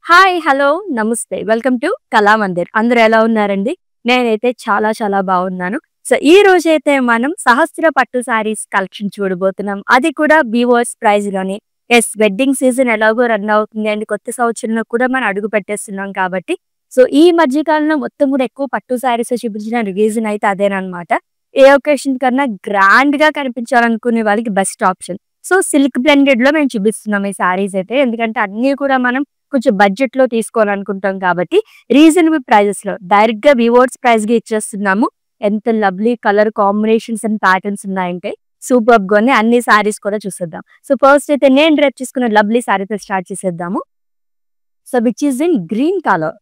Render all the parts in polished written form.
Hi! Hello! నమస్తే. Welcome to Kalamandir. అందరూ ఎలా ఉన్నారండి? నేనైతే చాలా చాలా బాగున్నాను. సో, ఈ రోజైతే మనం సహస్ర పట్టు శారీస్ కలెక్షన్ చూడబోతున్నాం. అది కూడా వీవర్స్ ప్రైస్‌లోని. యెస్, వెడ్డింగ్ సీజన్ ఎలాగో రన్ అవుతుంది అండ్ కొత్త సంవత్సరంలో కూడా మనం అడుగు పెట్టేస్తున్నాం కాబట్టి, సో, ఈ మధ్య కాలంలో మొత్తం కూడా ఎక్కువ పట్టు శారీసే చూపించిన రీజన్ అయితే అదేననమాట. ఏ ఒకేషన్ కన్నా గ్రాండ్‌గా కనిపించాలనుకునే వాళ్ళకి బెస్ట్ ఆప్షన్. సో, సిల్క్ బ్లెండెడ్‌లో మేము చూపిస్తున్నాం ఈ శారీస్ అయితే. ఎందుకంటే అన్నీ కూడా మనం కొంచెం బడ్జెట్‌లో తీసుకోవాలనుకుంటాం కాబట్టి, రీజనబుల్ ప్రైజెస్‌లో డైరెక్ట్‌గా వివోర్స్ ప్రైస్‌కి ఇచ్చేస్తున్నాము. ఎంత lovely colour combinations and patterns ఉన్నాయంటే సూపర్బ్‌గా ఉన్నాయి. అన్ని సారీస్ కూడా చూసేద్దాం. సో, ఫస్ట్ అయితే నేను డ్రెస్ చేసుకున్న లవ్లీ సారీతో స్టార్ట్ చేసేద్దాము. So, which is in green colour.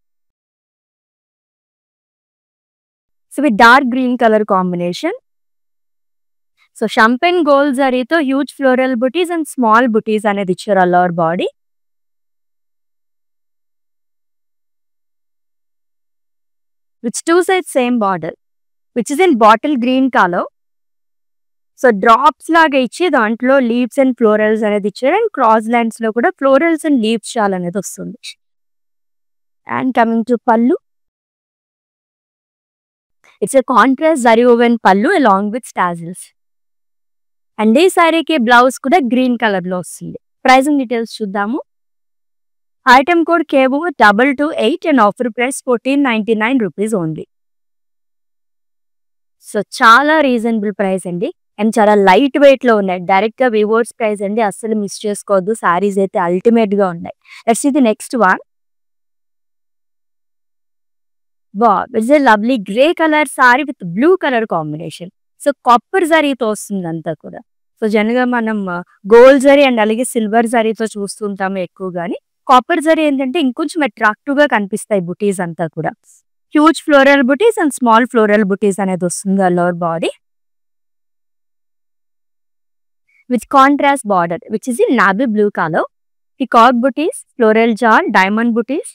So, with dark green colour combination. So, champagne gold జరీతో huge floral buttis and small బుటీస్ అనేది ఇచ్చారు all over body. With 2 sides same border. Which is in bottle green colour. So, drops లాగా ఇచ్చి దాంట్లో leaves and florals అనేది ఇచ్చారు. And cross lines లో కూడా ఫ్లోరల్స్ అండ్ లీవ్స్ షాల్ అనేది వస్తుంది. And coming to pallu. It's a contrast zari woven pallu along with tassels. And ఈ సారీకి బ్లౌజ్ కూడా గ్రీన్ కలర్ లో వస్తుంది. ప్రైజింగ్ డీటెయిల్స్ చూద్దాము. Item code KO 228 and offer price 1499 rupees only. So, చాలా రీజనబుల్ ప్రైస్ అండి. అండ్ చాలా లైట్ వెయిట్ లో ఉన్నాయి. డైరెక్ట్ గా వివోర్స్ ప్రైస్ అండి, అస్సలు మిస్ చేసుకోవద్దు. సారీస్ అయితే అల్టిమేట్ గా ఉన్నాయి. Let's see the next one. It's a lovely grey colour sari with blue colour combination. So, copper జరీతో వస్తుంది అంతా కూడా. సో, జనరల్ గా మనం గోల్డ్ జరీ అండ్ అలాగే సిల్వర్ జరీతో చూస్తుంటాము ఎక్కువగాని. కాపర్ జరీ ఏంటంటే ఇంకొంచెం అట్రాక్టివ్ గా కనిపిస్తాయి బుటీస్ అంతా కూడా. Huge floral buttis and small floral butis అనేది వస్తుంది all over body. with contrast border, which is in navy blue color. Peacock booties, floral jar, diamond booties,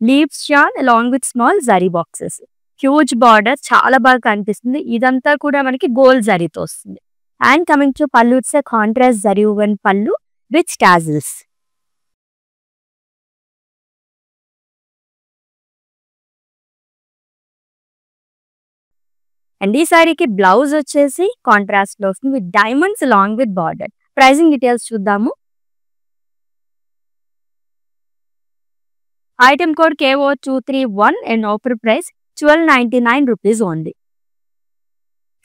leaves yarn along with small zari boxes. Huge border చాలా బాగా కనిపిస్తుంది. ఇదంతా కూడా మనకి gold జరీతో వస్తుంది. And coming to pallu, it's a contrast zari woven pallu with tassels. And ఈ సారీకి బ్లౌజ్ వచ్చేసి కాంట్రాస్ట్ లో వస్తుంది with diamonds along with border. Pricing details చూద్దాము. Item code KO 231 and offer price 1299 rupees only.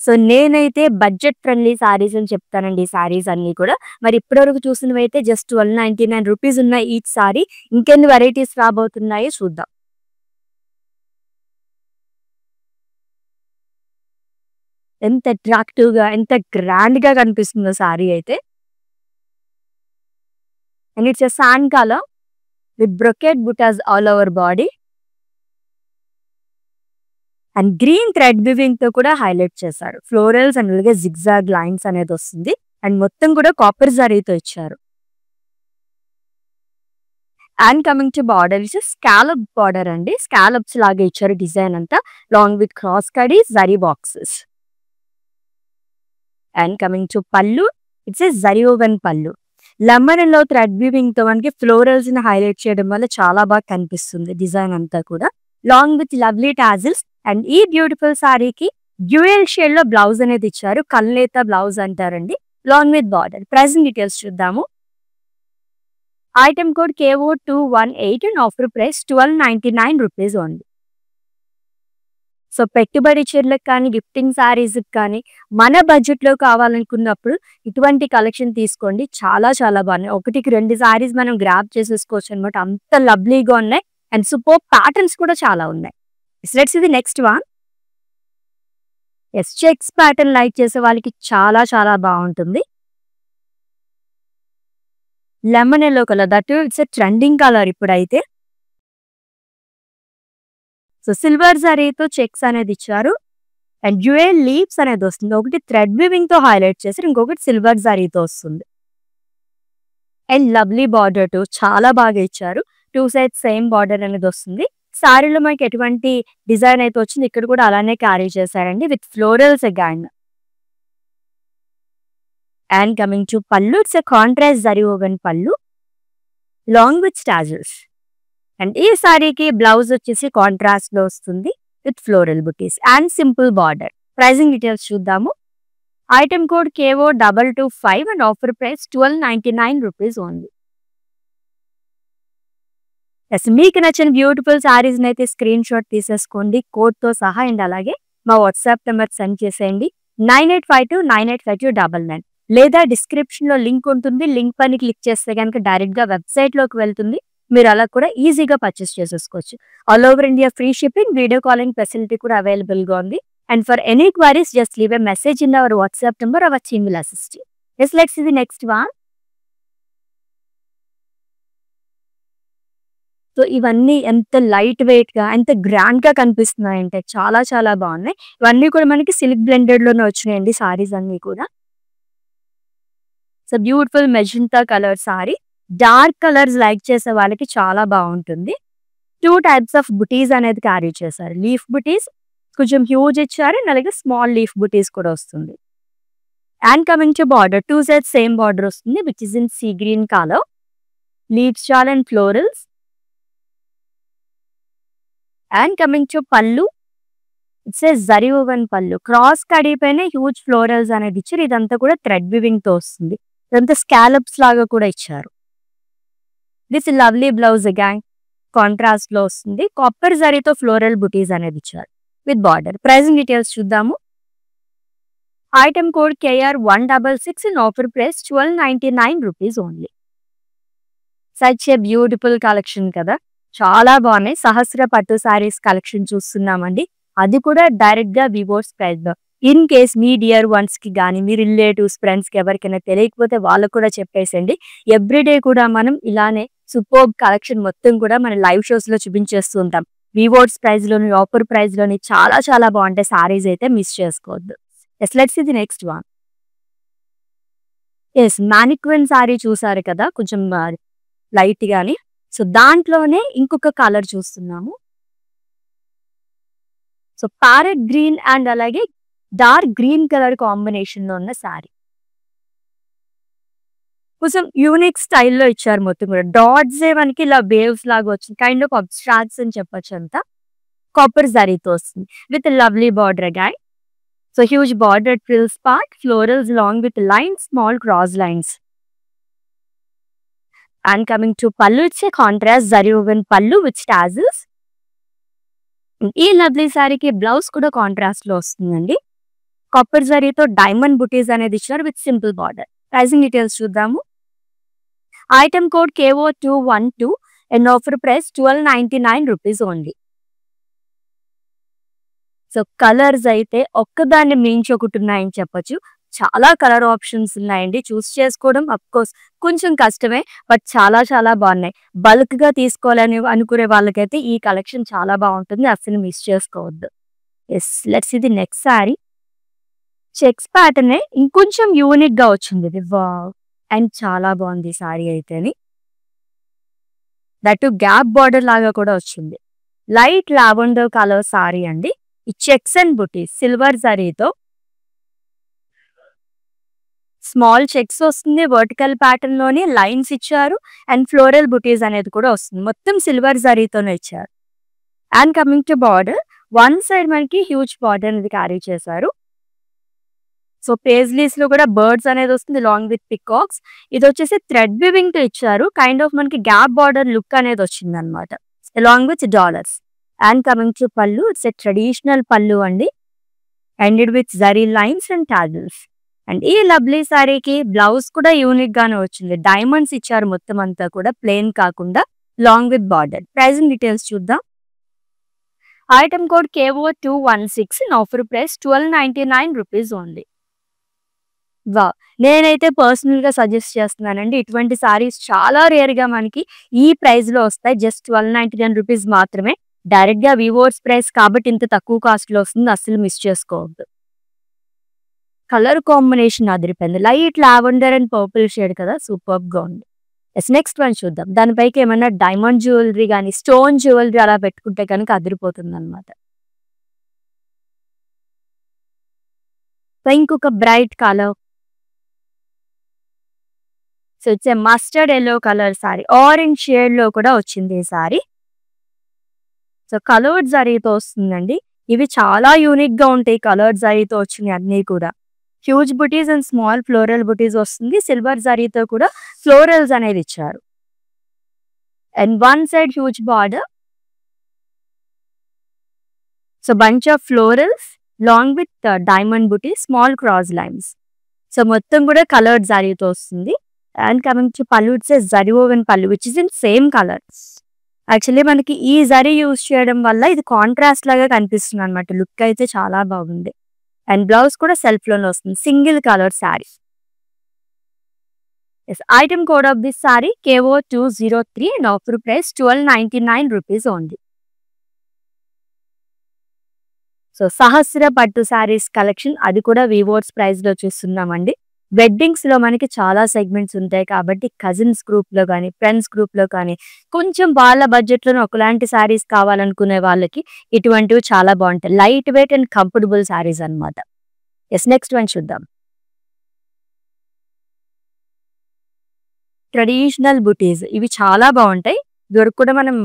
So, నేనైతే బడ్జెట్ ఫ్రెండ్లీ సారీస్ అని చెప్తానండి ఈ సారీస్ అన్ని కూడా. మరి ఇప్పటివరకు చూసినవి అయితే జస్ట్ 1299 రూపీస్ ఉన్నాయి ఈచ్ సారీ. ఇంకెన్ని వెరైటీస్ రాబోతున్నాయో చూద్దాం. ఎంత అట్రాక్టివ్ గా, ఎంత గ్రాండ్ గా కనిపిస్తుందో సారీ అయితే. And it's a sand colour with brocade buttas all over body and green thread weaving తో కూడా హైలైట్ చేశారు. ఫ్లోరల్స్ అండ్ అలాగే జిగ్జాగ్ లైన్స్ అనేది వస్తుంది. అండ్ మొత్తం కూడా కాపర్ జరీతో ఇచ్చారు. And coming to border, it's scallop border అండి. స్కాలప్స్ లాగా ఇచ్చారు డిజైన్ అంతా లాంగ్ విత్ క్రాస్ కడీస్ zari boxes. And coming to pallu, it's a zari woven pallu. Lemon లో థ్రెడ్ వీవింగ్ తో మనకి ఫ్లోరల్స్ ని హైలైట్ చేయడం వల్ల చాలా బాగా కనిపిస్తుంది డిజైన్ అంతా కూడా. Long with lovely tassels. And ఈ బ్యూటిఫుల్ సారీకి డ్యూయల్ షేడ్ లో బ్లౌజ్ అనేది ఇచ్చారు. కల్నేత బ్లౌజ్ అంటారండి. Along with border. Pricing details చూద్దాము. Item code KO 218 and offer price 1299 rupees only. So, పెట్టుబడి చీరలకు కానీ, గిఫ్టింగ్ సారీస్ కానీ మన బడ్జెట్ లో కావాలనుకున్నప్పుడు ఇటువంటి కలెక్షన్ తీసుకోండి. చాలా చాలా బాగున్నాయి. ఒకటికి 2 సారీస్ మనం గ్రాప్ చేసేసుకోవచ్చు అనమాట. అంత లవ్లీగా ఉన్నాయి. అండ్ సూపర్ ప్యాటర్న్స్ కూడా చాలా ఉన్నాయి. Let's see the next one. Yes, checks pattern like చేసే వాళ్ళకి చాలా చాలా బాగుంటుంది. Lemon yellow colour, that it's a trending colour ఇప్పుడైతే. సో, సిల్వర్ జరీతో చెక్స్ అనేది ఇచ్చారు. అండ్ డ్యూయల్ లీవ్స్ అనేది వస్తుంది. ఒకటి థ్రెడ్ వివింగ్ తో హైలైట్ చేశారు, ఇంకొకటి సిల్వర్ జరీతో వస్తుంది. అండ్ లవ్లీ బార్డర్ తో చాలా బాగా ఇచ్చారు. 2 sides సేమ్ బార్డర్ అనేది వస్తుంది. సారీలో మనకి ఎటువంటి డిజైన్ అయితే వచ్చింది, ఇక్కడ కూడా అలానే క్యారీ చేశారండి with florals again. And coming to pallu, it's a contrast zari woven pallu long with tassels. And ఈ సారీకి బ్లౌజ్ వచ్చేసి కాంట్రాస్ట్ లో వస్తుంది with floral buttis and simple border. Pricing details చూద్దాము. Item code KO225 and offer price 1299 rupees only. మీకు నచ్చిన beautiful saris అయితే screen shot తీసేసుకోండి కోడ్ తో సహా. అండ్ అలాగే మా వాట్సాప్ నెంబర్ సెండ్ చేసేయండి 9852985299 లేదా డిస్క్రిప్షన్ లో లింక్ ఉంటుంది. లింక్ పైన క్లిక్ చేస్తే కనుక డైరెక్ట్ గా వెబ్సైట్ లోకి వెళ్తుంది. మీరు అలా కూడా ఈజీగా పర్చేస్ చేసేసుకోవచ్చు. All over India free shipping, video calling facility కూడా అవైలబుల్ గా ఉంది. And for any queries, just leave a message in our WhatsApp number. Our team will assist you. Yes, let's see the next one. So ఇవన్నీ ఎంత light wait గా ఎంత grand గా కనిపిస్తున్నాయి అంటే చాలా చాలా బాగున్నాయి. ఇవన్నీ కూడా మనకి సిల్క్ బ్లెండెడ్ లోనే వచ్చినాయండి సారీస్ అన్ని కూడా. So beautiful magenta colour sorry. Dark colours like చేసే వాళ్ళకి చాలా బాగుంటుంది. 2 types ఆఫ్ బుటీస్ అనేది క్యారీ చేశారు. లీఫ్ బుటీస్ కొంచెం హ్యూజ్ ఇచ్చారు, అలాగే స్మాల్ లీఫ్ బుటీస్ కూడా వస్తుంది. And coming to border, 2 sides same border వస్తుంది which is in sea green colour. Leaves చాల్ and florals. And coming to pallu, it's a zari woven pallu. Cross కడీ పైన హ్యూజ్ ఫ్లోరల్స్ అనేది ఇచ్చారు. ఇదంతా కూడా థ్రెడ్ వివింగ్ తో వస్తుంది. ఇదంతా స్కాలప్స్ లాగా కూడా ఇచ్చారు. This lovely blouse again contrast లో వస్తుంది. కాపర్ జరీతో ఫ్లోరల్ బుటీస్ అనేది ఇచ్చారు విత్ బార్డర్. ప్రైజింగ్ డీటెయిల్స్ చూద్దాము. Item code KR166 and offer price 1299 rupees only. Such a beautiful collection కదా, చాలా బాగున్నాయి. సహస్ర పట్టు సారీస్ కలెక్షన్ చూస్తున్నామండి. అది కూడా డైరెక్ట్ గా వివోస్ ప్రైస్ లో. In case me dear ones కి కానీ మీ రిలేటివ్స్ ఫ్రెండ్స్ కి ఎవరికైనా తెలియకపోతే వాళ్ళకు కూడా చెప్పేసండి. ఎవ్రీడే కూడా మనం ఇలానే సూపర్బ్ కలెక్షన్ మొత్తం కూడా మన లైవ్ షోస్ లో చూపించేస్తూ ఉంటాం. వివోస్ ప్రైస్ లోని, ఆఫర్ ప్రైస్ లోని చాలా చాలా బాగుంటాయి సారీస్, అయితే మిస్ చేసుకోవద్దు. Yes, let's see the next one. Yes, mannequin sari చూసారు కదా, కొంచెం లైట్ గాని. సో దాంట్లోనే ఇంకొక కలర్ చూస్తున్నాము. సో ప్యారెట్ గ్రీన్ అండ్ అలాగే డార్క్ గ్రీన్ కలర్ కాంబినేషన్ లో ఉన్న సారీ. కొంచెం యూనిక్ స్టైల్లో ఇచ్చారు మొత్తం కూడా. డాట్స్ మనకి ఇలా వేవ్స్ లాగా వచ్చింది, కైండ్ ఆఫ్ అబ్స్ట్రాక్ట్స్ అని చెప్పొచ్చు. అంతా కాపర్ జరీతో వస్తుంది with lovely border again. So huge border trills part, florals long with lines, small cross lines. And coming to pallu, ఇచ్చే contrast zari woven pallu with tassels. ఈ లవ్లీ సారీకి బ్లౌజ్ కూడా కాంట్రాస్ట్ లో వస్తుందండి. కాపర్ జరీతో డైమండ్ బుటీస్ అనేది ఇచ్చారు with simple border. Pricing details చూద్దాము. Item code KO212 and offer price 1299 rupees only. So colours అయితే ఒక్కదాన్ని మించి ఒకటి ఉన్నాయని చెప్పొచ్చు. చాలా కలర్ ఆప్షన్స్ ఉన్నాయండి. చూస్ చేసుకోవడం అఫ్ కోర్స్ కొంచెం కష్టమే, బట్ చాలా చాలా బాగున్నాయి. బల్క్ గా తీసుకోవాలని అనుకునే వాళ్ళకైతే ఈ కలెక్షన్ చాలా బాగుంటుంది, అసలు మిస్ చేసుకోవద్దు. Yes, let's see the next sari. Checks pattern ఇంకొంచెం యూనిక్ గా వచ్చింది ఇది. వావ్, అండ్ చాలా బాగుంది సారీ అయితేని. దట్ గ్యాప్ బార్డర్ లాగా కూడా వచ్చింది. లైట్ లావెండర్ కలర్ సారీ అండి. ఈ చెక్స్ అండ్ బుటీస్ సిల్వర్ జరీతో స్మాల్ చెక్స్ వస్తుంది. వర్టికల్ ప్యాటర్న్ లోని లైన్స్ ఇచ్చారు అండ్ ఫ్లోరల్ బుటీస్ అనేది కూడా వస్తుంది. మొత్తం సిల్వర్ జరీతోనే ఇచ్చారు. And coming to border, one side మనకి హ్యూజ్ బార్డర్ అనేది క్యారీ చేశారు. సో పేజ్లీస్ లో కూడా బర్డ్స్ అనేది వస్తుంది లాంగ్ విత్ పికాక్స్. ఇది వచ్చేసి థ్రెడ్ వివింగ్ తో ఇచ్చారు. కైండ్ ఆఫ్ మనకి గ్యాప్ బార్డర్ లుక్ అనేది వచ్చింది అనమాట, along with dollars. And coming to pallu, it's a traditional pallu అండి, ended with zari lines and tassels. And ఈ లవ్లీ సారీకి బ్లౌజ్ కూడా యూనిక్ గానే వచ్చింది. డైమండ్స్ ఇచ్చారు మొత్తం అంతా కూడా, ప్లెయిన్ కాకుండా long with border. Pricing details చూద్దాం. Item code KO216 and offer price 1299 rupees only. వా, నేనైతే పర్సనల్ గా సజెస్ట్ చేస్తున్నానండి. ఇటువంటి సారీస్ చాలా రేర్ గా మనకి ఈ ప్రైస్ లో వస్తాయి. జస్ట్ 1299 రూపీస్ మాత్రమే. డైరెక్ట్ గా వివోర్స్ ప్రైస్ కాబట్టి ఇంత తక్కువ కాస్ట్ లో వస్తుంది, అస్సలు మిస్ చేసుకోవద్దు. కలర్ కాంబినేషన్ అదిరిపోయింది. Light lavender and purple shade కదా, సూపర్ గా ఉంది. ఎస్, నెక్స్ట్ వన్ చూద్దాం. దానిపైకి ఏమన్నా డైమండ్ జ్యువెలరీ కానీ స్టోన్ జ్యువెలరీ అలా పెట్టుకుంటే కనుక అదిరిపోతుంది అనమాట. ఇంకొక bright colour, so it's a mustard yellow colour sorry. Orange shade లో కూడా వచ్చింది ఈ సారీ. సో కలర్డ్ జరీతో వస్తుందండి. ఇవి చాలా యూనిక్ గా ఉంటాయి. కలర్డ్ జరీతో వచ్చినాయి అన్నీ కూడా. Huge buttis and small floral బుటీస్ వస్తుంది. సిల్వర్ జరీతో కూడా ఫ్లోరల్స్ అనేది ఇచ్చారు. And one side huge border. So bunch of florals long with diamond buti, small cross lines. So మొత్తం కూడా కలర్డ్ జరీతో వస్తుంది. And coming to pallu, it's zari woven పళ్ళు which is in same colours. Actually మనకి ఈ జరీ యూజ్ చేయడం వల్ల ఇది కాంట్రాస్ట్ లాగా కనిపిస్తుంది అనమాట. లుక్ అయితే చాలా బాగుంది. అండ్ బ్లౌజ్ కూడా సెల్ఫ్ లోనే వస్తుంది. Single colour sari. Item code of this sari KO203 and offer price 1299 rupees only. So Sahasra pattu saris collection, అది కూడా వివోర్స్ ప్రైస్ లో చూస్తున్నామండి. వెడ్డింగ్స్ లో మనకి చాలా సెగ్మెంట్స్ ఉంటాయి కాబట్టి కజిన్స్ గ్రూప్ లో కానీ, ఫ్రెండ్స్ గ్రూప్ లో కానీ, కొంచెం వాళ్ళ బడ్జెట్ లోనే ఒకలాంటి శారీస్ కావాలనుకునే వాళ్ళకి ఇటువంటివి చాలా బాగుంటాయి. Light weight and comfortable saris అనమాట. నెక్స్ట్ వన్ చూద్దాం. ట్రెడిషనల్ బుటీస్, ఇవి చాలా బాగుంటాయి. ఇదివరకు కూడా మనం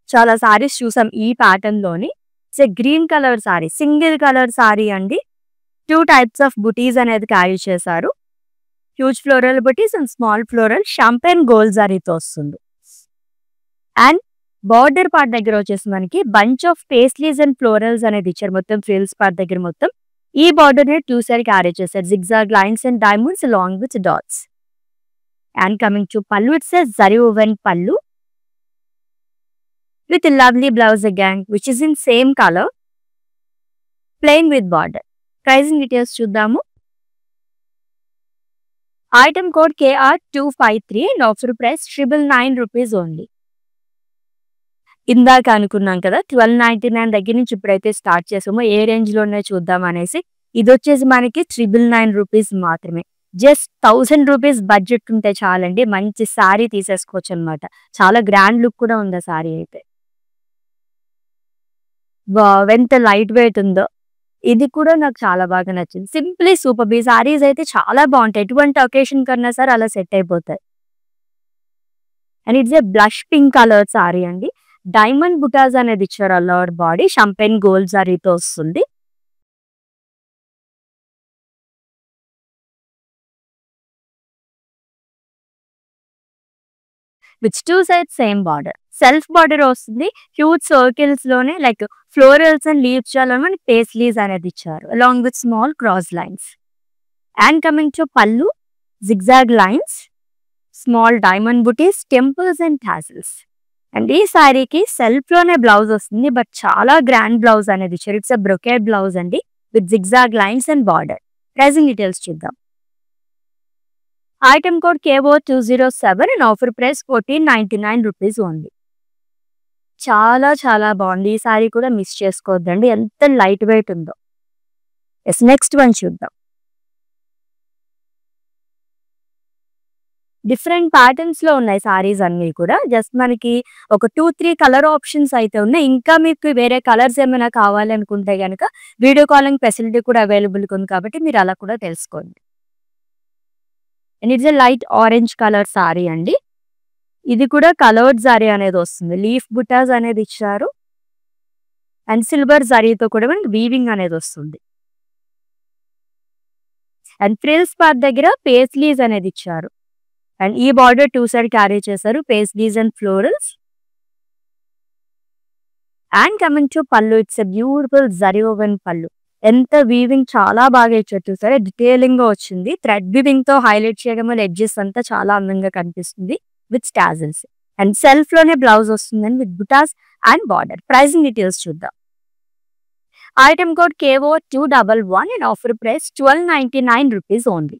చాలా సారీస్ చూసాం ఈ ప్యాటర్న్ లోని. Green colour sorry, single colour sari అండి. 2 టైప్స్ ఆఫ్ బుటీస్ అనేది క్యారీ చేశారు. Huge floral buttis and small floral champagne gold జరీతో వస్తుంది. అండ్ బార్డర్ పార్ట్ దగ్గర వచ్చేసి మనకి bunch of paisleys and florals అనేది ఇచ్చారు. మొత్తం ఫ్రిల్స్ పార్ట్ దగ్గర మొత్తం ఈ బార్డర్ ని 2 సైడ్ క్యారీ చేశారు. Zigzag lines and diamonds long with dots. And coming to pallu, it's zari woven పళ్ళు with a lovely blouse again which is in same color, plain with border. Pricing details చూద్దాము. Item code KR253 and offer price 999 rupees only. ఇందాక అనుకున్నాం కదా 1299 దగ్గర నుంచి ఇప్పుడైతే start చేసామో ఏ range లోనే చూద్దాం అనేసి. ఇది వచ్చేసి మనకి 999 రూపీస్ మాత్రమే. జస్ట్ 1000 రూపీస్ బడ్జెట్ ఉంటే చాలండి, మంచి శారీ తీసేసుకోవచ్చు అనమాట. చాలా గ్రాండ్ లుక్ కూడా ఉంది శారీ అయితే. ఎంత లైట్ వెయిట్ ఉందో. ఇది కూడా నాకు చాలా బాగా నచ్చింది. Simply super. ఈ సారీస్ అయితే చాలా బాగుంటాయి. ఎటువంటి ఒకేషన్ కన్నా సరే అలా సెట్ అయిపోతాయి. And it's a blush pink colour sari అండి. డైమండ్ బుటాస్ అనేది ఇచ్చారు. అల్లవర్ బాడీ షాంపెన్ గోల్డ్ సారీతో వస్తుంది. Which 2 side same border. Self border వస్తుంది. హ్యూజ్ సర్కిల్స్ లోనే లైక్ ఫ్లోరల్స్ అండ్ లీవ్స్ చాలా మనకి పేస్లీస్ అనేది ఇచ్చారు along with small cross lines. And coming to పళ్ళు, zigzag lines, small diamond buttis, temples and tassels. And ఈ శారీకి సెల్ఫ్ లోనే బ్లౌజ్ వస్తుంది, బట్ చాలా గ్రాండ్ బ్లౌజ్ అనేది ఇచ్చారు. ఇట్స్ ఎ బ్రొకేడ్ బ్లౌజ్ అండి with zigzag lines and border. Pricing details చూద్దాం. Item code KO207 and offer price 1499 rupees only. చాలా చాలా బాగుంది. ఈ సారీ కూడా మిస్ చేసుకోవద్దండి, ఎంత లైట్ వెయిట్ ఉందో. నెక్స్ట్ వన్ చూద్దాం. డిఫరెంట్ ప్యాటర్న్స్ లో ఉన్నాయి సారీస్ అన్ని కూడా. జస్ట్ మనకి ఒక 2-3 కలర్ ఆప్షన్స్ అయితే ఉన్నాయి. ఇంకా మీకు వేరే కలర్స్ ఏమైనా కావాలి అనుకుంటే కనుక వీడియో కాలింగ్ ఫెసిలిటీ కూడా అవైలబుల్ ఉంది కాబట్టి మీరు అలా కూడా తెలుసుకోండి. And it's a light orange colour sari అండి. ఇది కూడా కలర్డ్ సారీ అనేది వస్తుంది. లీఫ్ బుటాస్ అనేది ఇచ్చారు. అండ్ సిల్వర్ జరీతో కూడా మనకి వీవింగ్ అనేది వస్తుంది. అండ్ ఫ్రిల్స్ పార్ట్ దగ్గర పేస్లీస్ అనేది ఇచ్చారు. అండ్ ఈ బార్డర్ 2 సైడ్ క్యారీ చేశారు. Paisleys and florals. And coming to pallu, it's a beautiful zari woven pallu. ఎంత వీవింగ్ చాలా బాగా ఇచ్చారు చూసారా, డీటెయిలింగ్ గా వచ్చింది. థ్రెడ్ వీవింగ్ తో హైలైట్ చేయడం వల్ల ఎడ్జెస్ అంతా చాలా అందంగా కనిపిస్తుంది విత్ టాజిల్స్. అండ్ సెల్ఫ్ లోనే బ్లౌజ్ వస్తుందని with butas and border. Pricing details చూద్దాం. Item code KO211 and offer price 1299 rupees only.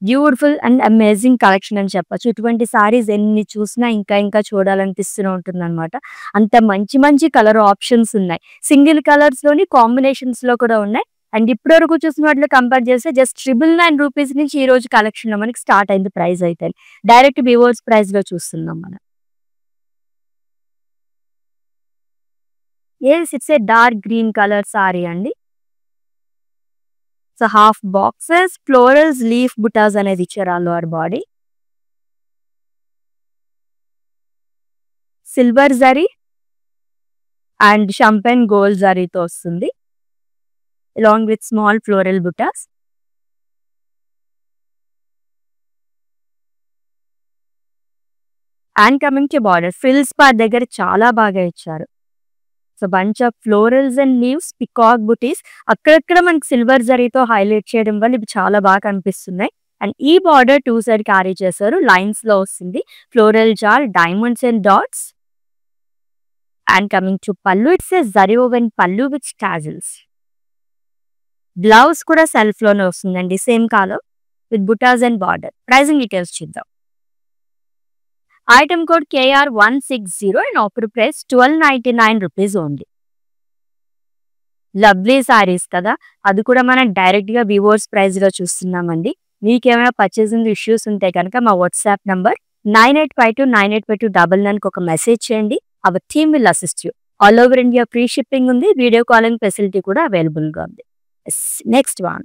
Beautiful and amazing collection అని చెప్పచ్చు. ఇటువంటి సారీస్ ఎన్ని చూసినా ఇంకా ఇంకా చూడాలనిపిస్తూనే ఉంటుంది అనమాట. అంత మంచి మంచి కలర్ ఆప్షన్స్ ఉన్నాయి. సింగిల్ కలర్స్ లోని కాంబినేషన్స్ లో కూడా ఉన్నాయి. అండ్ ఇప్పటి వరకు చూసిన వాటిలో కంపేర్ చేస్తే జస్ట్ 999 రూపీస్ నుంచి ఈ రోజు కలెక్షన్ లో మనకి స్టార్ట్ అయింది ప్రైస్ అయితే. డైరెక్ట్ వివోర్స్ ప్రైస్ లో చూస్తున్నాం మనం. It's a dark green colour sari అండి. So half boxes, florals, leaf butas అనేది ఇచ్చారు all over body. Silver zari and champagne gold జరీతో వస్తుంది along with small floral butas. And coming to border, frills part దగ్గర చాలా బాగా ఇచ్చారు. So bunch of florals and leaves, peacock butis, అక్కడక్కడ మనకి సిల్వర్ జరీతో హైలైట్ చేయడం వల్ల ఇవి చాలా బాగా కనిపిస్తున్నాయి. అండ్ ఈ బార్డర్ 2 సైడ్ క్యారీ చేశారు, లైన్స్ లో వస్తుంది, floral jaal, diamonds and dots. And coming to pallu, it's a zari woven pallu with tassels. Blouse కూడా సెల్ఫ్ లోనే వస్తుందండి, same colour with butas and border. Pricing details చూద్దాం. Item code KR160 and offer price 1299 rupees only. Lovely saris కదా, అది కూడా మనం డైరెక్ట్ గా వివోర్స్ price లో చూస్తున్నామండి. మీకేమైనా పర్చేసింగ్ ఇష్యూస్ ఉంటే కనుక మా వాట్సాప్ నంబర్ 9852985299 ఒక మెసేజ్ చేయండి. Our team will assist you. All over India free shipping ఉంది, వీడియో కాలింగ్ ఫెసిలిటీ కూడా అవైలబుల్ గా ఉంది. Next one,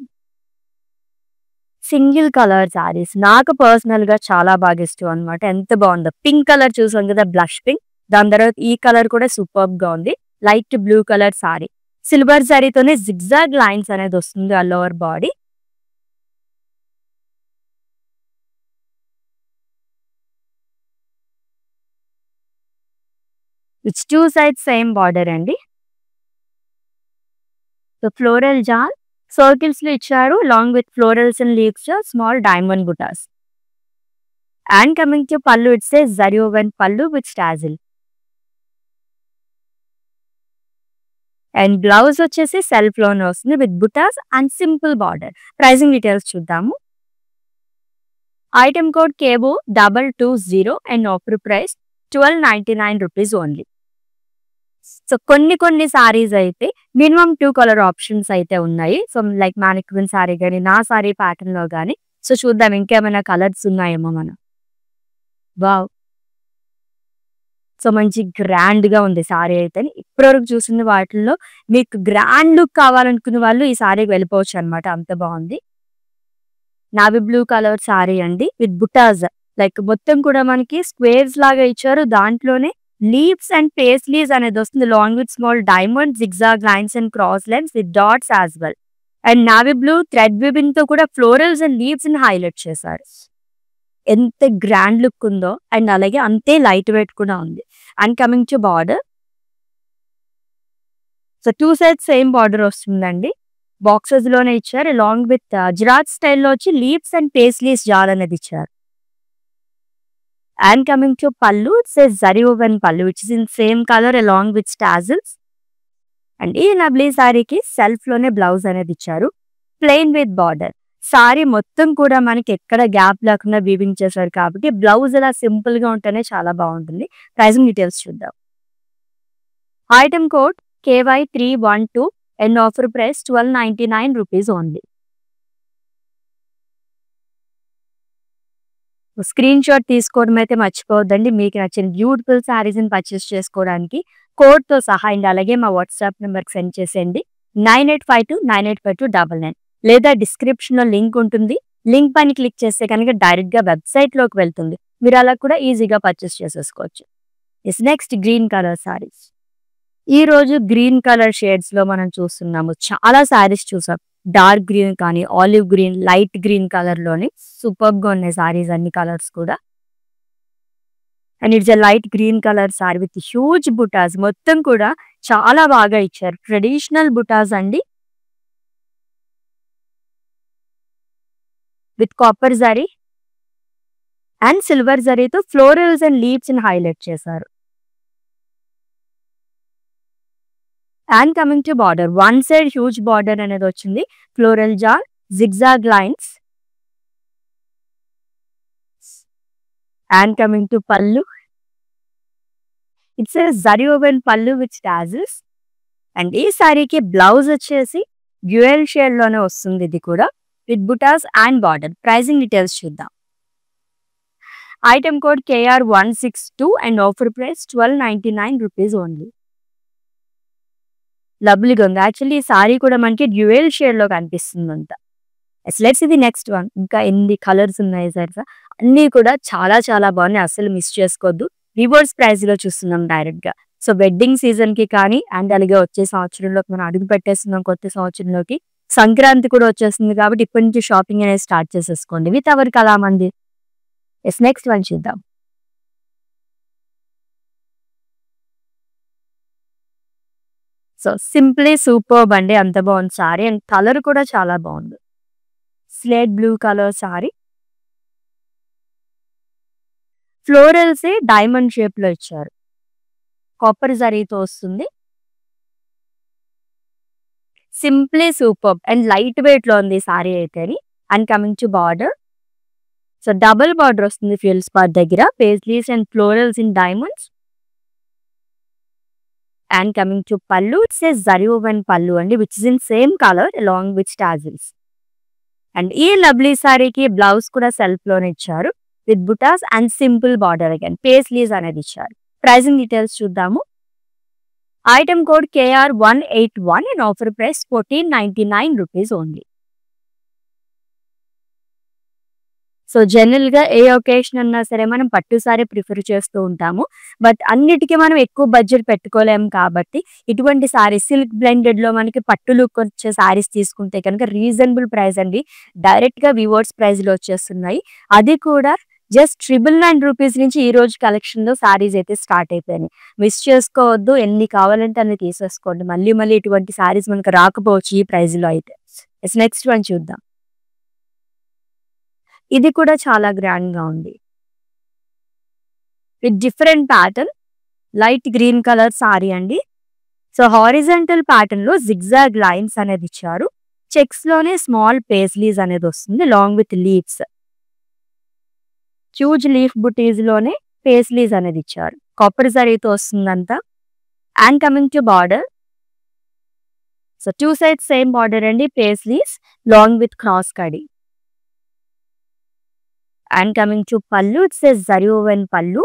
single colour saris. నాకు పర్సనల్ గా చాలా బాగా ఇష్టం అనమాట. ఎంత బాగుందో, పింక్ కలర్ చూసాం కదా, బ్లష్ పింక్. దాని తర్వాత ఈ కలర్ కూడా సూపర్ గా ఉంది, light blue colour sari. Silver సారీతోనే జిగ్జాగ్ లైన్స్ అనేది వస్తుంది all over body. It's 2 sides same border అండి. సో ఫ్లోరల్ జాల్ సర్కిల్స్ లో ఇచ్చారు, long with florals and leaves, small diamond butas. And coming to pallu, it's a zari woven pallu with tassel. And blouse వచ్చేసి self లోనే వస్తుంది with butas and simple border. Pricing details చూద్దాము. Item code KBO220 and offer price 1299 rupees only. So కొన్ని సారీస్ అయితే minimum 2 colour options అయితే ఉన్నాయి. So like మానిక్విన్ sorry కానీ, నా సారీ ప్యాటర్న్ లో కానీ. సో చూద్దాం ఇంకేమైనా కలర్స్ ఉన్నాయేమో మనం. వావ్, సో మంచి గ్రాండ్ గా ఉంది సారీ అయితే. ఇప్పటివరకు చూసిన వాటిల్లో మీకు గ్రాండ్ లుక్ కావాలనుకునే వాళ్ళు ఈ సారీకి వెళ్ళిపోవచ్చు అనమాట, అంత బాగుంది. నావీ బ్లూ కలర్ సారీ అండి విత్ బుటాస్, లైక్ మొత్తం కూడా మనకి స్క్వేర్స్ లాగా ఇచ్చారు, దాంట్లోనే లీవ్స్ అండ్ పేస్లీస్ అనేది వస్తుంది, long with small diamond, zigzag lines and cross lines with dots as well. And navy blue thread weaving తో కూడా ఫ్లోరల్స్ అండ్ లీవ్స్ ని హైలైట్ చేశారు. ఎంత గ్రాండ్ లుక్ ఉందో, అండ్ అలాగే అంతే లైట్ వెయిట్ కూడా ఉంది. And coming to border, so 2 sides same border వస్తుందండి, బాక్సెస్ లోనే ఇచ్చారు, అలాంగ్ విత్ జిరాట్ స్టైల్లో వచ్చి లీవ్స్ అండ్ పేస్లీస్ జాల్ అనేది ఇచ్చారు. And coming to pallu, it says zari woven pallu, which is in same color along with tassels. And ఈ నబ్లీ సారీకి సెల్ఫ్ లోనే బ్లౌజ్ అనేది ఇచ్చారు, ప్లెయిన్ విత్ బార్డర్. సారీ మొత్తం కూడా మనకి ఎక్కడ గ్యాప్ లేకుండా వీవింగ్ చేశారు కాబట్టి బ్లౌజ్ ఇలా సింపుల్ గా ఉంటేనే చాలా బాగుంటుంది. ప్రైజింగ్ డీటెయిల్స్ చూద్దాం. Item code KY312 and offer price 1299 rupees only. Screen shot తీసుకోవడం అయితే మర్చిపోవద్దండి. మీకు నచ్చిన బ్యూటిఫుల్ శారీస్ ని పర్చేస్ చేసుకోవడానికి కోడ్ తో సహా అండ్ అలాగే మా వాట్సాప్ నెంబర్ కి సెండ్ చేసేయండి 9852985299, లేదా డిస్క్రిప్షన్ లో లింక్ ఉంటుంది, లింక్ పైన క్లిక్ చేస్తే కనుక డైరెక్ట్ గా వెబ్సైట్ లోకి వెళ్తుంది, మీరు అలా కూడా ఈజీగా పర్చేస్ చేసేసుకోవచ్చు. Next green colour saris. ఈ రోజు గ్రీన్ కలర్ షేడ్స్ లో మనం చూస్తున్నాము, చాలా సారీస్ చూసాం, డార్క్ గ్రీన్ కానీ, olive green, light green colour లోని సూపర్ గా ఉన్నాయి సారీస్ అన్ని కలర్స్ కూడా. And it's a light green colour sari with huge butas, మొత్తం కూడా చాలా బాగా ఇచ్చారు, ట్రెడిషనల్ బుటాస్ అండి with copper zari and silver జరీతో ఫ్లోరల్స్ అండ్ లీవ్స్ ని హైలైట్ చేశారు. And coming to border, one side huge border అనేది వచ్చింది, floral jaal, zigzag lines. And coming to pallu, it's zari woven pallu with tassels. And ఈ సారీకి బ్లౌజ్ వచ్చేసి డ్యూయల్ షేడ్ లోనే వస్తుంది, ఇది కూడా with butas and border. Pricing details చూద్దాం. Item code KR162 and offer price 1299 rupees only. లవ్లీగా ఉంది, యాక్చువల్లీ ఈ సారీ కూడా మనకి డ్యూయల్ షేడ్ లో కనిపిస్తుంది అంతా. లెట్స్ ఇది నెక్స్ట్ వన్. ఇంకా ఎన్ని కలర్స్ ఉన్నాయి సార్, అన్ని కూడా చాలా చాలా బాగున్నాయి, అసలు మిస్ చేసుకోవద్దు. రివర్స్ ప్రైస్ లో చూస్తున్నాం డైరెక్ట్ గా. సో వెడ్డింగ్ సీజన్ కి కానీ అండ్ అలాగే వచ్చే సంవత్సరంలోకి మనం అడుగు పెట్టేస్తున్నాం కొత్త సంవత్సరంలోకి. సంక్రాంతి కూడా వచ్చేస్తుంది కాబట్టి ఇప్పటి నుంచి షాపింగ్ అనేది స్టార్ట్ చేసేసుకోండి with our Kalamandir. Yes next one చూద్దాం. సో సింప్లీ సూపర్బ్ అండి, అంత బాగుంది సారీ అండ్ కలర్ కూడా చాలా బాగుంది. Slate blue colour sari, florals diamond shape లో ఇచ్చారు, కాపర్ జరీతో వస్తుంది. Simply superb and light weight లో ఉంది సారీ అయితే. And coming to border, so double border వస్తుంది ఫ్రిల్స్ పార్ట్ దగ్గర, paisleys and florals in diamonds. And coming to pallu, it's a zari woven pallu అండి which is in same colour along with tassels. And ఈ lovely సారీకి blouse కూడా self లోనే ఇచ్చారు with butas and simple border again paisleys అనేది ఇచ్చారు. Pricing details చూద్దాము. Item code KR181 and offer price 1499 rupees only. So general గా ఏ ఒకేషన్ అన్నా సరే మనం పట్టు సారీ ప్రిఫర్ చేస్తూ ఉంటాము. బట్ అన్నిటికీ మనం ఎక్కువ బడ్జెట్ పెట్టుకోలేము కాబట్టి ఇటువంటి సారీస్ సిల్క్ బ్లెండెడ్ లో మనకి పట్టు లుక్ వచ్చే సారీస్ తీసుకుంటే కనుక రీజనబుల్ ప్రైస్ అండి, డైరెక్ట్ గా వివర్స్ ప్రైస్ లో వచ్చేస్తున్నాయి. అది కూడా జస్ట్ 999 రూపీస్ నుంచి ఈ రోజు కలెక్షన్ లో సారీస్ అయితే స్టార్ట్ అయిపోయినాయి. మిస్ చేసుకోవద్దు, ఎన్ని కావాలంటే అన్ని తీసేసుకోండి. మళ్ళీ మళ్ళీ ఇటువంటి సారీస్ మనకు రాకపోవచ్చు ఈ ప్రైస్ లో అయితే. నెక్స్ట్ వన్ చూద్దాం. ఇది కూడా చాలా గ్రాండ్ గా ఉంది with different pattern, light green colour sari అండి. సో హారిజంటల్ ప్యాటర్న్ లో జిగ్జాగ్ లైన్స్ అనేది ఇచ్చారు, చెక్స్ లోనే స్మాల్ పేస్లీస్ అనేది వస్తుంది long with leaves. Huge leaf butis లోనే పేస్లీస్ అనేది ఇచ్చారు, కాపర్ జరీతో వస్తుందంతా. And coming to border, so two sides same border అండి, paisleys long with cross kadi. And coming to pallu, it's a zari woven pallu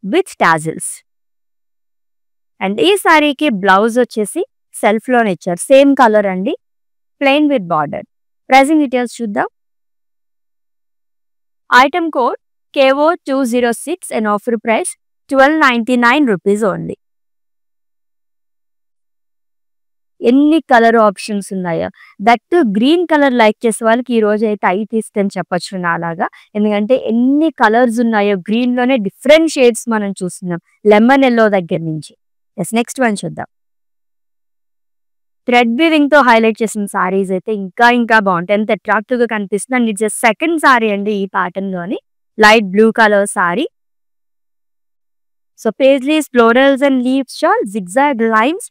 with tassels. And ఈ సారీకి బ్లౌజ్ వచ్చేసి సెల్ఫ్ లోనే ఇచ్చారు, సేమ్ కలర్ అండి, plain with border. Pricing details చూద్దాం. Item code KO206 and offer price 1299 rupees only. ఎన్ని colour options ఉన్నాయో, that green colour like చేసే వాళ్ళకి ఈ రోజు అయితే ఐ తీస్తని చెప్పొచ్చు నాలాగా. ఎందుకంటే ఎన్ని కలర్స్ ఉన్నాయో, గ్రీన్ లోనే డిఫరెంట్ షేడ్స్ మనం చూస్తున్నాం లెమన్ ఎల్లో దగ్గర నుంచి. ఎస్ నెక్స్ట్ వన్ చూద్దాం. థ్రెడ్ వీవింగ్ తో హైలైట్ చేసిన సారీస్ అయితే ఇంకా ఇంకా బాగుంటాయి, ఎంత అట్రాక్టివ్ గా కనిపిస్తుంది. అండ్ ఇట్స్ సెకండ్ సారీ అండి ఈ ప్యాటర్న్ లోని, light blue colour sari. So paisleys, florals and leaves shall, zigzag lines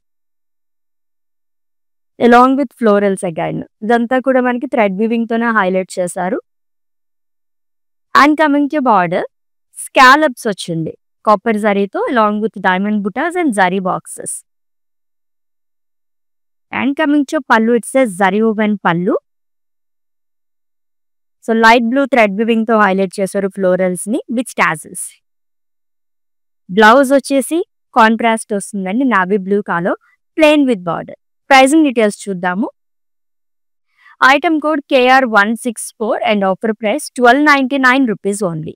along with florals again. ఇదంతా కూడా మనకి థ్రెడ్ వీవింగ్ తోనే హైలైట్ చేశారు. And coming to border, scallops వచ్చింది కాపర్ జరీతో along with diamond butas and zari boxes. And coming to pallu, it's a zari woven pallu. So light blue thread weaving తో highlight చేశారు florals ని విత్ టాజిల్స్. బ్లౌజ్ వచ్చేసి కాంట్రాస్ట్ వస్తుందండి, navy blue colour, plain with border. Pricing details చూద్దాము. Item code KR164 and offer price 1299 rupees only.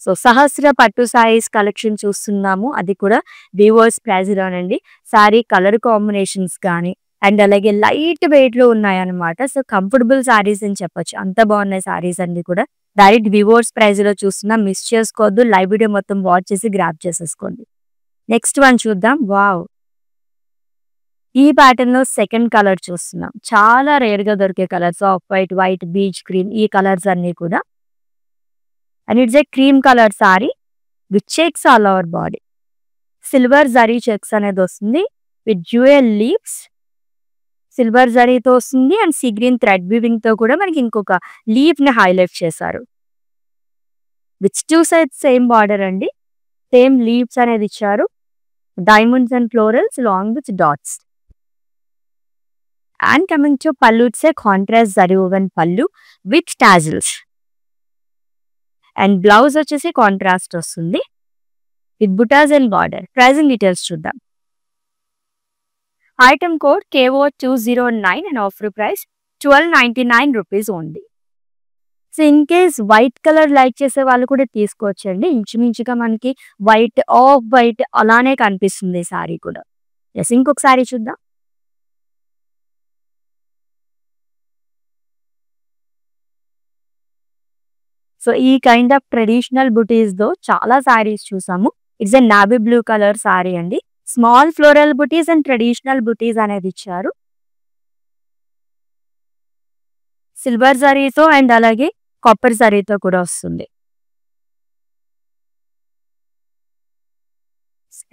So Sahasra pattu saris collection చూస్తున్నాము, అది కూడా weavers price లోనండి. సారీ కలర్ కాంబినేషన్స్ కానీ అండ్ అలాగే లైట్ వెయిట్ లో ఉన్నాయన్నమాట. సో కంఫర్టబుల్ సారీస్ అని చెప్పొచ్చు, అంత బాగున్నాయి సారీస్ అన్ని కూడా. డైరెక్ట్ వివర్స్ ప్రైస్ లో చూస్తున్నా, మిస్ చేసుకోవద్దు, లైవ్ వీడియో మొత్తం వాచ్ చేసి గ్రాప్ చేసేసుకోండి. నెక్స్ట్ వన్ చూద్దాం. వావ్, ఈ ప్యాటర్న్ లో సెకండ్ కలర్ చూస్తున్నాం, చాలా రేర్ గా దొరికే colours, off white, white, beach green, ఈ కలర్స్ అన్ని కూడా. And it's a cream colour sari with checks all over body, silver zari checks అనేది వస్తుంది విత్ జ్యువెల్ లీవ్స్, సిల్వర్ జరీతో వస్తుంది. And sea green thread weaving తో కూడా మనకి ఇంకొక లీఫ్ ని హైలైట్ చేశారు with two sides same border అండి, సేమ్ లీవ్స్ అనేది ఇచ్చారు, diamonds and florals long with dots. And coming to pallu, it's a contrast zari woven pallu with tassels. And blouse వచ్చేసి కాంట్రాస్ట్ వస్తుంది with butas and border. Pricing details చూద్దాం. Item code KO209 and offer price 1299 rupees only. So in case white colour like చేసే వాళ్ళు కూడా తీసుకోవచ్చండి. ఇంచుమించుగా మనకి off white అలానే కనిపిస్తుంది సారీ కూడా. యెస్, ఇంకొక సారీ చూద్దాం. సో ఈ కైండ్ ఆఫ్ ట్రెడిషనల్ బుటీస్‌తో చాలా సారీస్ చూసాము. It's a navy blue colour sari అండి. Small floral buttis and traditional బుటీస్ అనేది ఇచ్చారు. సిల్వర్ జరీతో అండ్ అలాగే కాపర్ జరీతో కూడా వస్తుంది.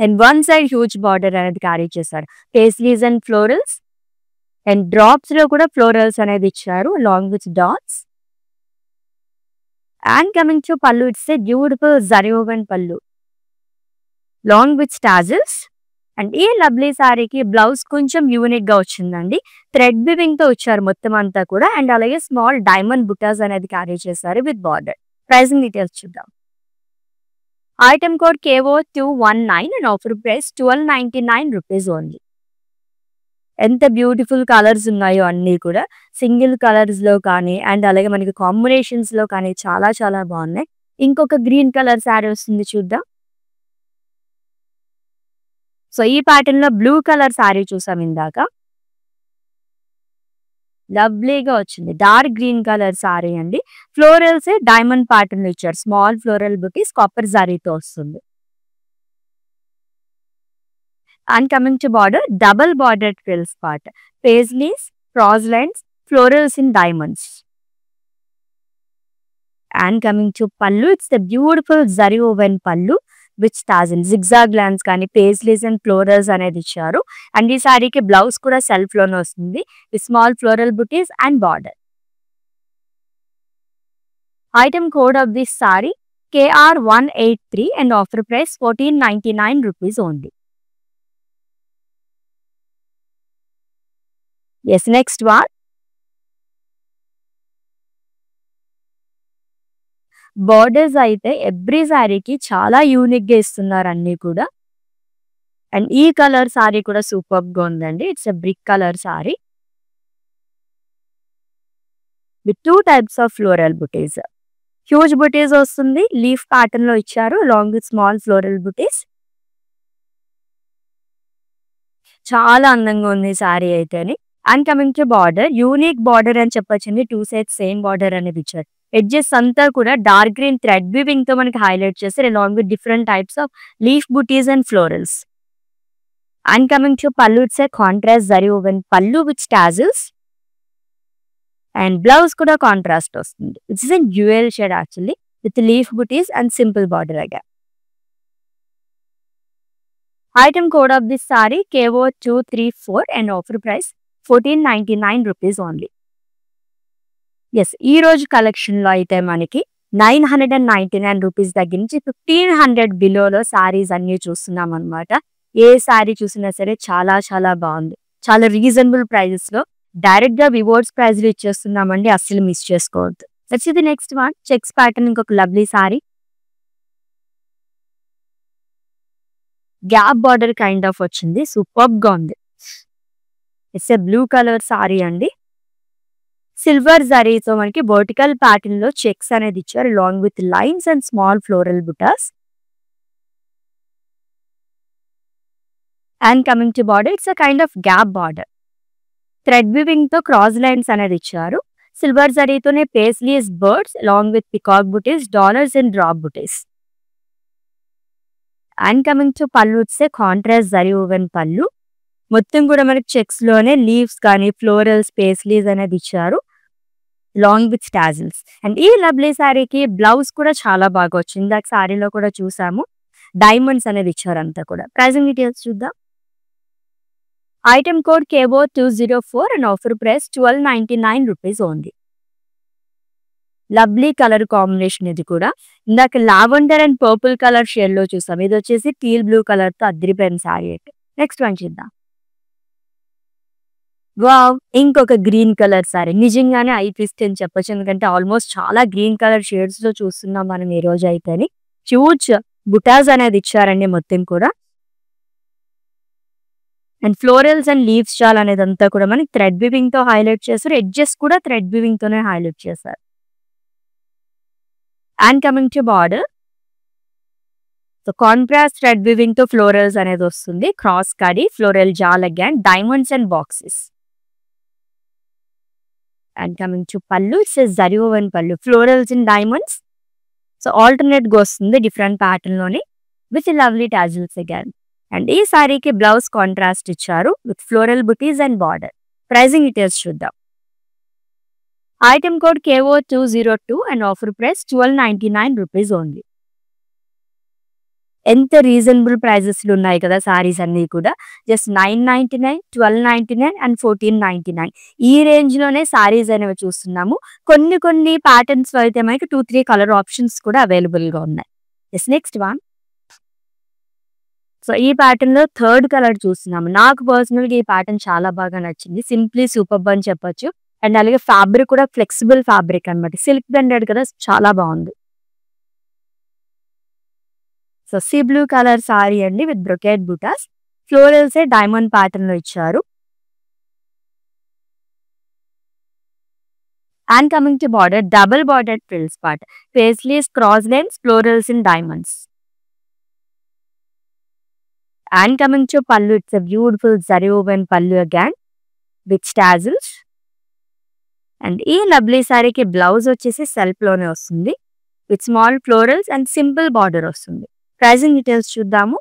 And one side huge border అనేది క్యారీ చేశారు. Paisleys and florals and drops లో కూడా ఫ్లోరల్స్ అనేది ఇచ్చారు long with dots. And coming to pallu, it's a beautiful zari woven pallu long with tassels. And ఈ లవ్లీ సారీకి బ్లౌజ్ కొంచెం యూనిక్ గా వచ్చిందండి. థ్రెడ్ వివింగ్ తో వచ్చారు మొత్తం అంతా కూడా. అండ్ అలాగే స్మాల్ డైమండ్ బుటాస్ అనేది క్యారీ చేశారు విత్ బార్డర్. ప్రైసింగ్ డీటెయిల్స్ చూద్దాం. Item code KO219 and offer price 1299 rupees only. ఎంత బ్యూటిఫుల్ కలర్స్ ఉన్నాయో అన్నీ కూడా సింగిల్ కలర్స్ లో కానీ అండ్ అలాగే మనకి కాంబినేషన్స్ లో కానీ చాలా చాలా బాగున్నాయి. ఇంకొక గ్రీన్ కలర్ శారీ వస్తుంది చూద్దాం. సో ఈ ప్యాటర్న్ లో బ్లూ కలర్ శారీ చూసాం ఇందాక. లవ్లీగా వచ్చింది. డార్క్ గ్రీన్ కలర్ సారీ అండి. ఫ్లోరల్స్ డైమండ్ ప్యాటర్న్ లో ఇచ్చారు. స్మాల్ ఫ్లోరల్ బుటీస్ కాపర్ జారీతో వస్తుంది. And coming to border, double border trills part, paisleys, cross lines, florals in diamonds. And coming to pallu, it's the beautiful zari woven pallu which tassel zigzag lines కానీ paisleys and florals అనేది ఇచ్చారు. And ఈ సారీకి blouse కూడా self లోనే వస్తుంది with small floral buttis and border. Item code of this sari KR183 and offer price 1499 rupees only. Yes, next one. Borders అయితే every సారీకి చాలా యూనిక్ గా ఇస్తున్నారు అన్ని కూడా. అండ్ ఈ కలర్ సారీ కూడా సూపర్ గా ఉందండి. It's a brick colour sari with 2 types of floral buttis. Huge బుటీస్ వస్తుంది, లీఫ్ ప్యాటర్న్ లో ఇచ్చారు లాంగ్ విత్ స్మాల్ ఫ్లోరల్ బుటీస్. చాలా అందంగా ఉంది సారీ అయితేని. And coming to border, unique border అని చెప్పొచ్చండి. 2 సైడ్స్ సేమ్ బార్డర్ అనేది ఇచ్చారు. ఎడ్జెస్ అంతా కూడా డార్క్ గ్రీన్ థ్రెడ్ వీవింగ్ తో మనకి హైలైట్ చేస్తారు along with different types of leaf butis and florals. And coming to pallu, it's a contrast zari woven pallu with tassels. And blouse కూడా కాంట్రాస్ట్ వస్తుంది. It's a dual shade actually with leaf butis and simple border అగా. Item code of this sari KO234 and offer price 1499 rupees only. Yes, ఈ రోజు collection లో అయితే మనకి 999 rupees దగ్గర నుంచి 1500 బిలోలో సారీస్ అన్ని చూస్తున్నాం అనమాట. ఏ సారీ చూసినా సరే చాలా చాలా బాగుంది. చాలా రీజనబుల్ ప్రైజెస్ లో డైరెక్ట్ గా వివోర్స్ ప్రైస్ లో ఇచ్చేస్తున్నామండి. అస్సలు మిస్ చేసుకోవద్దు. నెక్స్ట్ ఇది నెక్స్ట్ వన్ చెక్స్ ప్యాటర్న్, ఇంకొక lovely sari. Gap border kind of వచ్చింది, సూపర్ గా ఉంది. It's a blue colour sari అండి. సిల్వర్ జరీతో మనకి వర్టికల్ ప్యాటర్న్ లో చెక్స్ అనేది ఇచ్చారు long with lines and small floral butas. And coming to border, it's a kind of gap border. Thread weaving తో క్రాస్ లైన్స్ అనేది ఇచ్చారు. సిల్వర్ జరీతోనే paisleys birds long with peacock butis, dollars and drop బుటీస్. And coming to pallu, it's a contrast zari woven pallu. మొత్తం కూడా మనకి checks లోనే leaves కానీ ఫ్లోరల్స్ పేస్లీస్ అనేది ఇచ్చారు లాంగ్ విత్ టాజిల్స్. అండ్ ఈ లవ్లీ సారీకి బ్లౌజ్ కూడా చాలా బాగా వచ్చింది. ఇందాక సారీలో కూడా చూసాము, డైమండ్స్ అనేది ఇచ్చారు అంతా కూడా. ప్రైసింగ్ డీటెయిల్స్ చూద్దాం. Item code KO204 and offer price 1299 rupees only. Lovely colour combination ఇది కూడా. ఇందాక lavender and purple colour shade లో చూసాం, ఇది వచ్చేసి టీల్ బ్లూ కలర్ తో అద్రిపోయిన సారీ అయితే. నెక్స్ట్ వన్ చూద్దాం. వావ్, ఇంకొక గ్రీన్ కలర్ సారీ. నిజంగానే ఐ ట్విస్ట్ అని చెప్పొచ్చు, ఎందుకంటే ఆల్మోస్ట్ చాలా గ్రీన్ కలర్ షేడ్స్ లో చూస్తున్నాం మనం ఈ రోజు అయితే. హ్యూజ్ బుటాస్ అనేది ఇచ్చారండి మొత్తం కూడా. అండ్ ఫ్లోరల్స్ అండ్ లీవ్స్ చాల్ అనేది అంతా కూడా మనకి థ్రెడ్ వివింగ్ తో హైలైట్ చేశారు. ఎడ్జెస్ కూడా థ్రెడ్ వివింగ్ తోనే హైలైట్ చేశారు. And coming to border, so contrast thread weaving తో ఫ్లోరల్స్ అనేది వస్తుంది. Cross kadi, floral jaal again, diamonds and boxes. And coming to pallu, it's zari woven pallu, florals in diamonds. So alternate గా వస్తుంది డిఫరెంట్ ప్యాటర్న్ లోని with lovely tassels again. And ఈ సారీకి blouse contrast ఇచ్చారు with floral buttis and border. Pricing details చూద్దాం. Item code KO202 and offer price 1299 rupees only. ఎంత reasonable prices ఉన్నాయి కదా సారీస్ అన్ని కూడా. జస్ట్ 999, 1299 అండ్ 1499 ఈ రేంజ్ లోనే సారీస్ అనేవి చూస్తున్నాము. కొన్ని ప్యాటర్న్స్ లో అయితే మనకి 2-3 కలర్ ఆప్షన్స్ కూడా అవైలబుల్ గా ఉన్నాయి. నెక్స్ట్ వన్, సో ఈ ప్యాటర్న్ లో థర్డ్ కలర్ చూస్తున్నాము. నాకు పర్సనల్ గా ఈ ప్యాటర్న్ చాలా బాగా నచ్చింది. సింప్లీ సూపర్బ్ అని చెప్పొచ్చు. అండ్ అలాగే ఫ్యాబ్రిక్ కూడా ఫ్లెక్సిబుల్ ఫ్యాబ్రిక్ అనమాట. సిల్క్ బ్లెండెడ్ కదా, చాలా బాగుంది. So sea blue colour sari అండి with brocade butas. Florals diamond pattern లో ఇచ్చారు. And coming to border, double border frills part, paisleys, cross lines, florals in diamonds. And coming to pallu, it's a beautiful zari woven pallu again with tassels. And ఈ lovely సారీకి blouse వచ్చేసి self లోనే వస్తుంది with small florals and simple border వస్తుంది. Pricing details చూద్దాము.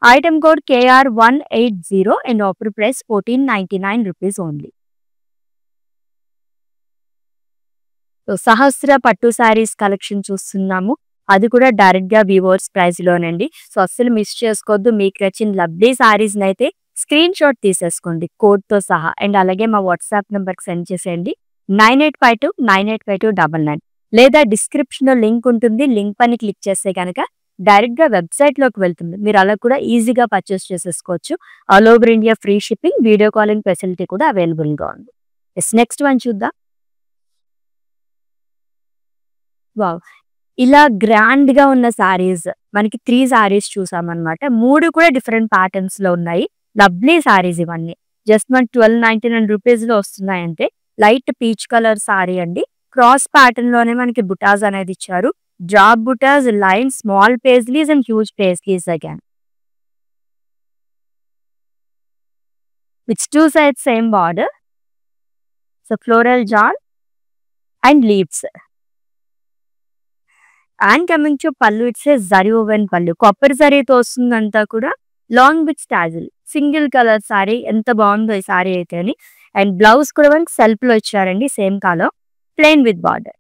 Item code KR180 and offer price 1499 rupees only. So Sahasra pattu saris collection చూస్తున్నాము. అది కూడా డైరెక్ట్ గా వివర్స్ ప్రైస్ లోనండి. సో అస్సలు మిస్ చేసుకోవద్దు. మీకు నచ్చిన లవ్లీ సారీస్ అయితే స్క్రీన్ షాట్ తీసేసుకోండి కోడ్ తో సహా. అండ్ అలాగే మా వాట్సాప్ నెంబర్ కి సెండ్ చేసేయండి 9852985299, లేదా డిస్క్రిప్షన్ లో లింక్ ఉంటుంది. లింక్ పని క్లిక్ చేస్తే కనుక డైరెక్ట్ గా వెబ్సైట్ లోకి వెళ్తుంది. మీరు అలా కూడా ఈజీగా పర్చేస్ చేసేసుకోవచ్చు. All over India free shipping, video calling facility కూడా అవైలబుల్ గా ఉంది. నెక్స్ట్ వన్ చూద్దాం. వావ్, ఇలా గ్రాండ్ గా ఉన్న సారీస్ మనకి 3 సారీస్ చూసామన్నమాట. 3 కూడా డిఫరెంట్ ప్యాటర్న్స్ లో ఉన్నాయి. లవ్లీ సారీస్ ఇవన్నీ. జస్ట్ మన 1299 రూపీస్ లో వస్తున్నాయంటే. లైట్ పీచ్ కలర్ సారీ అండి. క్రాస్ ప్యాటర్న్ లోనే మనకి బుటాస్ అనేది ఇచ్చారు. Drop butas, line, small paisleys and huge paisleys again. With 2 sides same border. So floral jaal and leaves. And coming to pallu, it's zari woven pallu, copper జరీతో వస్తుందంతా కూడా. Long with tassel, single colour sari. ఎంత బాగుందో ఈ సారీ అయితే అని. అండ్ బ్లౌజ్ కూడా మనకి సెల్ఫ్ లో ఇచ్చారండి, same colour, plain with border.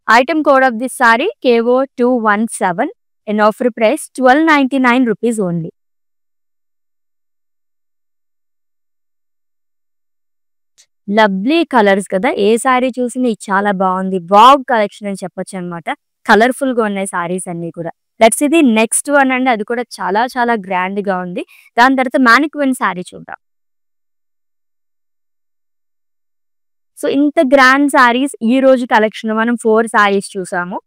Item code of this sorry KO217 and offer price 1299 rupees only. Lovely colours కదా, ఏ సారీ చూసినా ఇది చాలా బాగుంది. వావ్ కలెక్షన్ అని చెప్పొచ్చు అనమాట. కలర్ఫుల్ గా ఉన్నాయి సారీస్ అన్ని కూడా. లెట్స్ ఇది నెక్స్ట్ వన్ అండి. అది కూడా చాలా చాలా గ్రాండ్ గా ఉంది. దాని తర్వాత మ్యానిక్విన్ సారీ చూద్దాం. సో ఇంత గ్రాండ్ సారీస్ ఈ రోజు కలెక్షన్ మనం 4 సారీస్ చూసాము.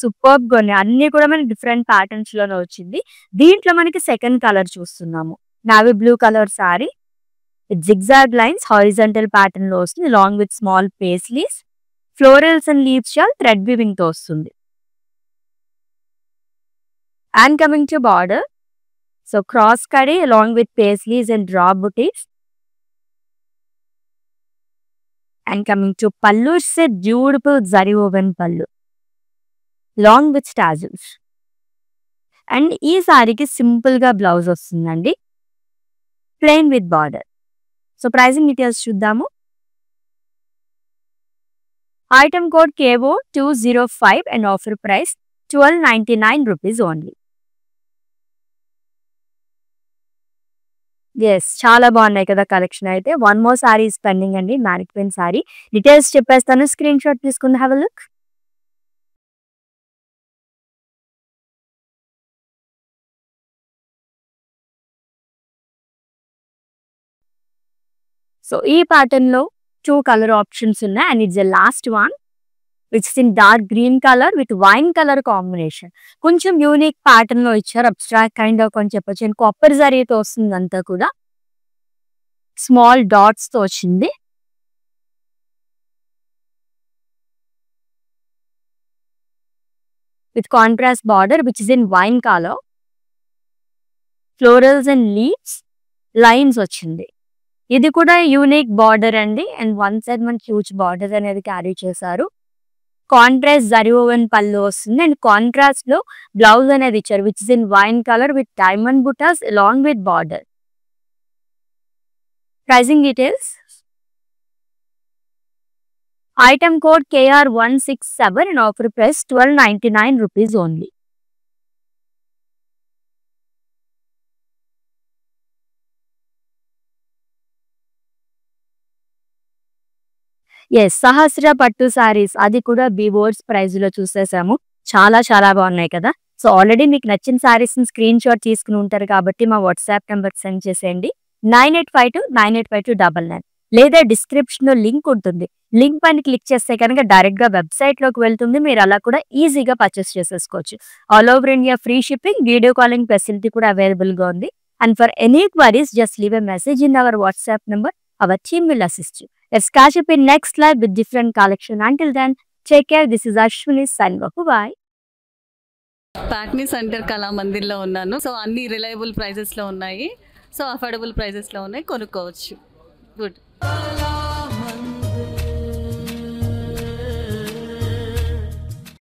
సూపర్బ్ గా ఉన్నాయి. అన్ని కూడా మనకి డిఫరెంట్ ప్యాటర్న్స్ లోనే వచ్చింది. దీంట్లో మనకి సెకండ్ కలర్ చూస్తున్నాము. Navy blue colour sari, zigzag lines horizontal pattern లో వస్తుంది. Long with small paisleys, florals and leaves shawl thread weaving తో వస్తుంది. And coming to border, so cross కడి along with paisleys and drop బుటీస్. And coming to pallu, it's a beautiful zari woven pallu long with tassels. And ఈ సారీకి simple గా blouse వస్తుందండి, plain with border. So pricing details చూద్దాము. Item code KO205 and offer price 1299 rupees only. Yes, చాలా బాగున్నాయి కదా collection అయితే. One more sari is pending అండి, మ్యానిక్విన్ సారీ. డీటెయిల్స్ చెప్పేస్తాను, స్క్రీన్ షాట్ తీసుకుని హ్యావ్ ఎ లుక్. సో ఈ ప్యాటర్న్ లో 2 కలర్ ఆప్షన్స్ ఉన్నాయి. And it's the last one which is in dark green colour with wine colour combination. కొంచెం unique pattern లో ఇచ్చారు, abstract kind of అని చెప్పొచ్చు. అండ్ కాపర్ జరీతో వస్తుంది అంతా కూడా, స్మాల్ డాట్స్ తో వచ్చింది. With contrast border which is in wine colour. Florals and leaves lines వచ్చింది. ఇది కూడా యూనిక్ బార్డర్ అండి. అండ్ వన్ సైడ్ మనకి హ్యూజ్ బార్డర్ అనేది క్యారీ చేశారు. కాంట్రాస్ట్ జరీ ఓవెన్ పళ్ళు వస్తుంది అండ్ కాంట్రాస్ట్ లో బ్లౌజ్ అనేది ఇచ్చారు which is in wine colour with diamond బుటాస్ along with border. Pricing details. Item code KR167 and offer price 1299 rupees only. Yes, Sahasra pattu saris అది కూడా బీవోర్స్ ప్రైస్ లో చూసేసాము. చాలా చాలా బాగున్నాయి కదా. సో ఆల్రెడీ మీకు నచ్చిన సారీస్ స్క్రీన్ షాట్ తీసుకుని ఉంటారు కాబట్టి మా వాట్సాప్ నెంబర్ సెండ్ చేసేయండి 9852985299 లేదా డిస్క్రిప్షన్ లో లింక్ ఉంటుంది. లింక్ పైన క్లిక్ చేస్తే కనుక డైరెక్ట్ గా వెబ్సైట్ లోకి వెళ్తుంది. మీరు అలా కూడా ఈజీగా పర్చేస్ చేసేసుకోవచ్చు. All over India free shipping, video calling facility కూడా అవైలబుల్ గా ఉంది. And for any queries just leave a message in our WhatsApp number. Our team will assist you. Let's catch up in next live with different collection. Until then, take care. This is Ashwini signing off. Bye. Patny centre కళామందిర్లో ఉన్నాను. So అన్ని reliable ప్రైజెస్లో ఉన్నాయి. So affordable ప్రైజెస్లో ఉన్నాయి, కొనుక్కోవచ్చు. Good.